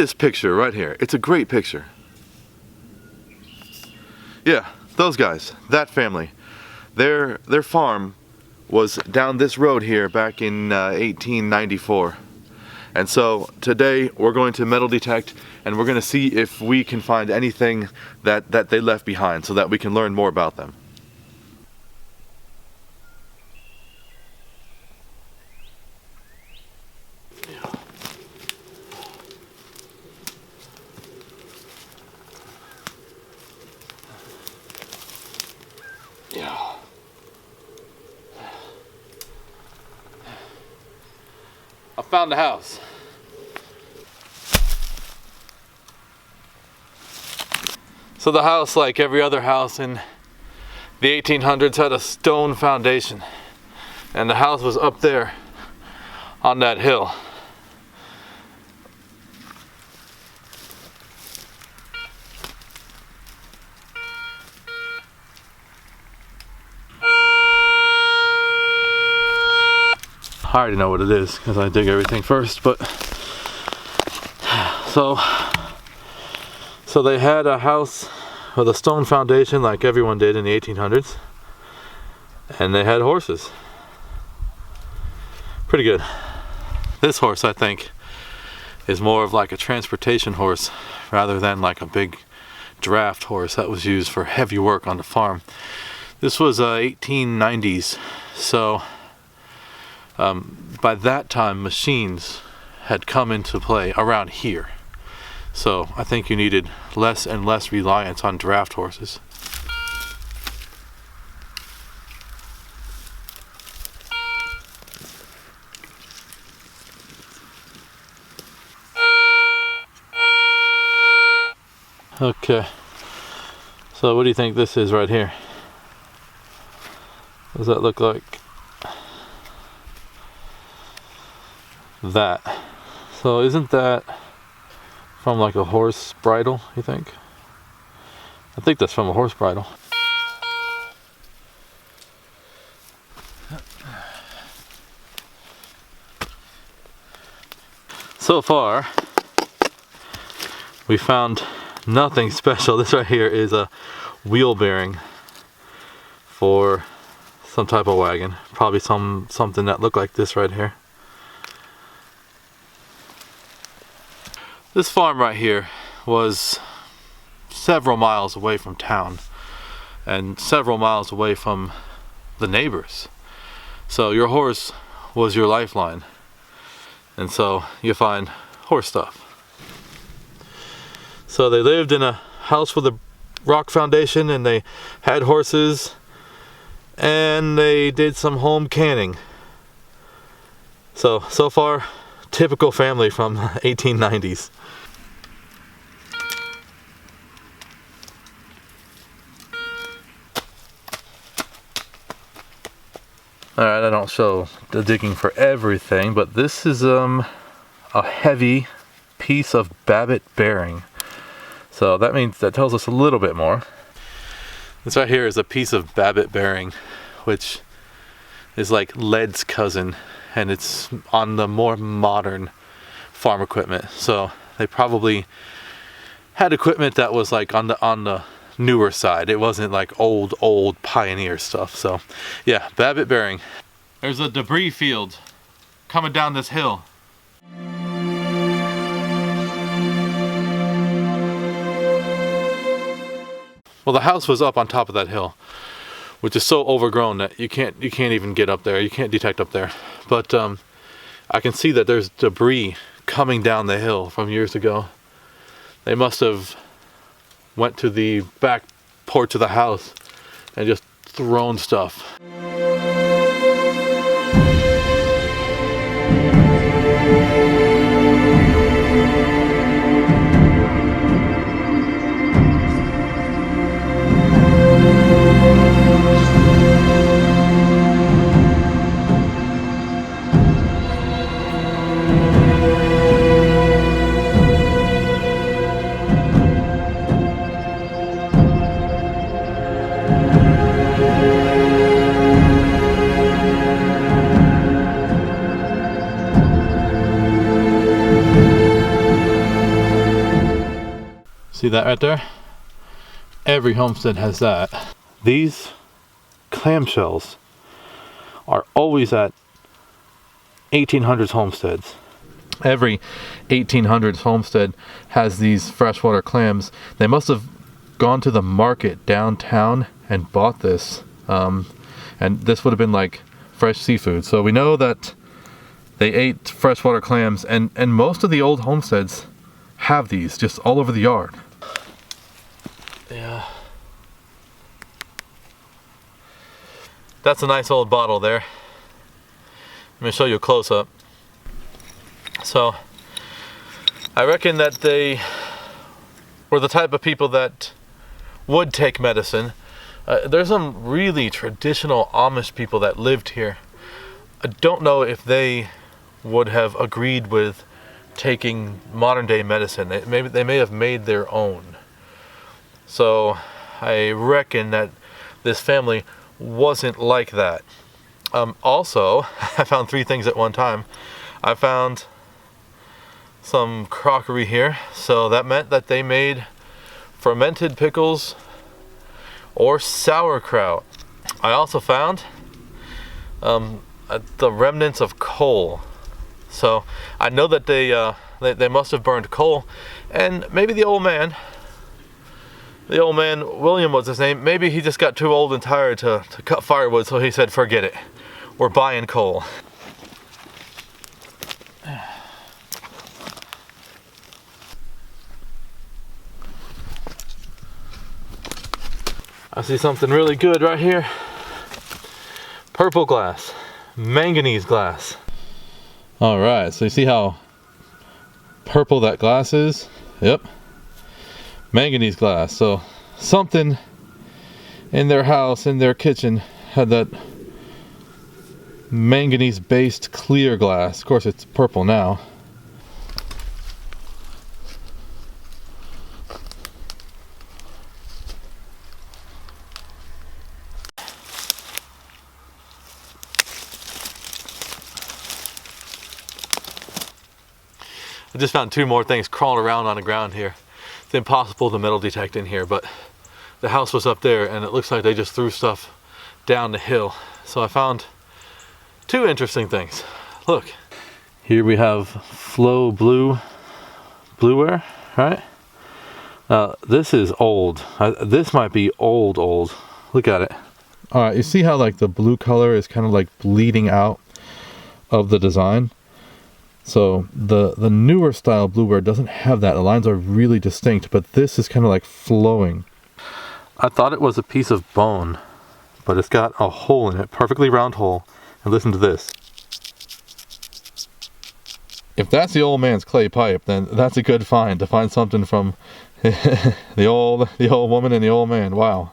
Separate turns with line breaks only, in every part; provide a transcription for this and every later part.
this picture right here. It's a great picture. Yeah, those guys, that family. Their farm was down this road here back in 1894. And so today we're going to metal detect and we're going to see if we can find anything that they left behind so that we can learn more about them. Yeah. I found the house. So the house, like every other house in the 1800s, had a stone foundation. And the house was up there on that hill. I already know what it is because I dig everything first, but so they had a house with a stone foundation like everyone did in the 1800s, and they had horses. Pretty good. This horse, I think, is more of like a transportation horse rather than like a big draft horse that was used for heavy work on the farm. This was 1890s, so by that time machines had come into play around here. So I think you needed less and less reliance on draft horses. Okay, so what do you think this is right here? What does that look like? That. So isn't that from like a horse bridle, you think? I think that's from a horse bridle. So far, we found nothing special. This right here is a wheel bearing for some type of wagon. Probably something that looked like this right here. This farm right here was several miles away from town and several miles away from the neighbors. So your horse was your lifeline. And so you find horse stuff. So they lived in a house with a rock foundation and they had horses and they did some home canning. So far, typical family from 1890s. Alright, I don't show the digging for everything, but this is a heavy piece of Babbitt bearing. So that tells us a little bit more. This right here is a piece of Babbitt bearing, which is like lead's cousin, and it's on the more modern farm equipment. So they probably had equipment that was like on the newer side. It wasn't like old pioneer stuff. So yeah, Babbitt bearing. There's a debris field coming down this hill. Well, the house was up on top of that hill, which is so overgrown that you can't even get up there. You can't detect up there. But I can see that there's debris coming down the hill from years ago. They must have went to the back porch of the house and just thrown stuff. See that right there? Every homestead has that. These clamshells are always at 1800s homesteads. Every 1800s homestead has these freshwater clams. They must have gone to the market downtown and bought this. And this would have been like fresh seafood. So we know that they ate freshwater clams, and most of the old homesteads have these just all over the yard. Yeah. That's a nice old bottle there. Let me show you a close-up. So, I reckon that they were the type of people that would take medicine. There's some really traditional Amish people that lived here. I don't know if they would have agreed with taking modern day medicine. They may have made their own. So I reckon that this family wasn't like that. Also, I found three things at one time. I found some crockery here, so that meant that they made fermented pickles or sauerkraut. I also found the remnants of coal. So I know that they must have burned coal, and maybe the old man, William was his name, maybe he just got too old and tired to cut firewood, so he said, forget it, we're buying coal. I see something really good right here. Purple glass, manganese glass. All right, so you see how purple that glass is? Yep, manganese glass. So something in their house, in their kitchen, had that manganese-based clear glass. Of course, it's purple now. I just found two more things crawling around on the ground here. It's impossible to metal detect in here, but the house was up there and it looks like they just threw stuff down the hill. So I found two interesting things. Look, here we have Flow blueware, right? This is old. This might be old. Look at it. All right, you see how like the blue color is kind of like bleeding out of the design? So the newer style blueware doesn't have that. The lines are really distinct, but this is kind of like flowing. I thought it was a piece of bone, but it's got a hole in it, perfectly round hole. And listen to this. If that's the old man's clay pipe, then that's a good find, to find something from the old woman and the old man. Wow.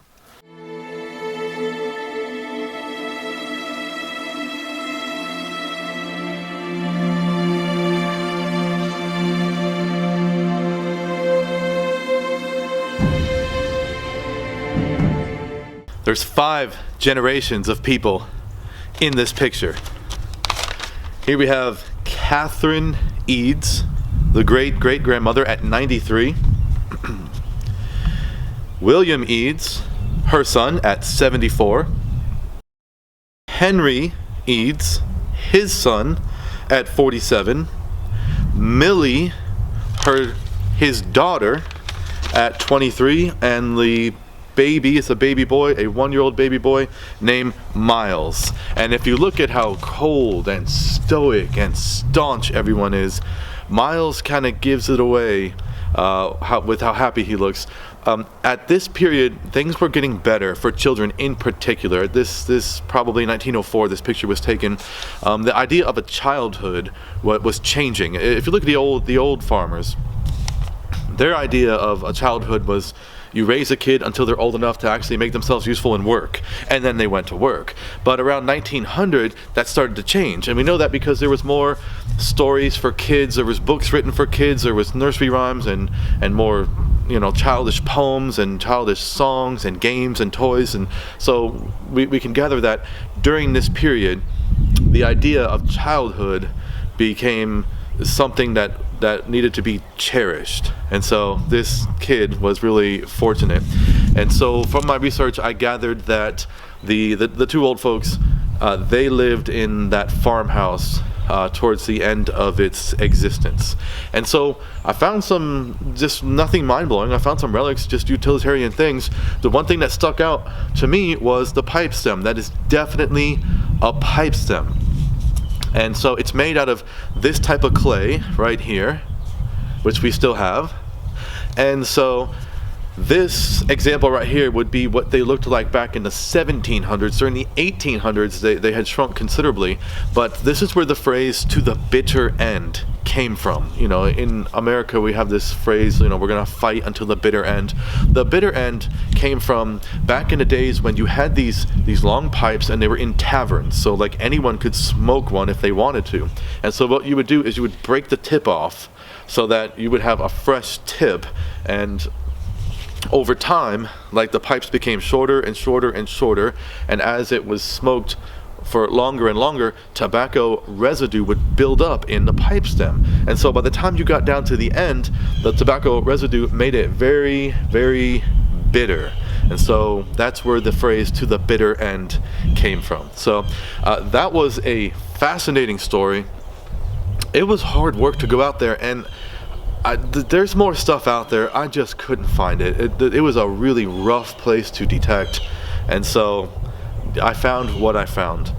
There's 5 generations of people in this picture. Here we have Catherine Eads, the great-great-grandmother at 93. William Eads, her son, at 74. Henry Eads, his son, at 47. Millie, his daughter, at 23, and the baby, it's a baby boy, a 1-year-old baby boy named Miles. And if you look at how cold and stoic and staunch everyone is, Miles kind of gives it away with how happy he looks. At this period, things were getting better for children in particular. This probably 1904, this picture was taken. The idea of a childhood was changing. If you look at the old farmers, their idea of a childhood was you raise a kid until they're old enough to actually make themselves useful in work, and then they went to work. But around 1900, that started to change, and we know that because there was more stories for kids, there was books written for kids, there was nursery rhymes and more, childish poems and childish songs and games and toys. And so we can gather that during this period, the idea of childhood became something that that needed to be cherished. And so this kid was really fortunate. And so from my research, I gathered that the two old folks, they lived in that farmhouse towards the end of its existence. And so I found some, just nothing mind-blowing, I found some relics, just utilitarian things. The one thing that stuck out to me was the pipe stem. That is definitely a pipe stem. And so it's made out of this type of clay right here, which we still have. And so this example right here would be what they looked like back in the 1700s. During the 1800s, they had shrunk considerably. But this is where the phrase "to the bitter end" came from. You know, in America, we have this phrase, you know, we're gonna fight until the bitter end. The bitter end came from back in the days when you had these long pipes and they were in taverns. So like anyone could smoke one if they wanted to. And so what you would do is you would break the tip off so that you would have a fresh tip. And over time, like, the pipes became shorter and shorter and shorter, and as it was smoked for longer and longer, tobacco residue would build up in the pipe stem. And so by the time you got down to the end, the tobacco residue made it very, very bitter. And so that's where the phrase "to the bitter end" came from. So that was a fascinating story. It was hard work to go out there, and there's more stuff out there. I just couldn't find it. It was a really rough place to detect, and so I found what I found.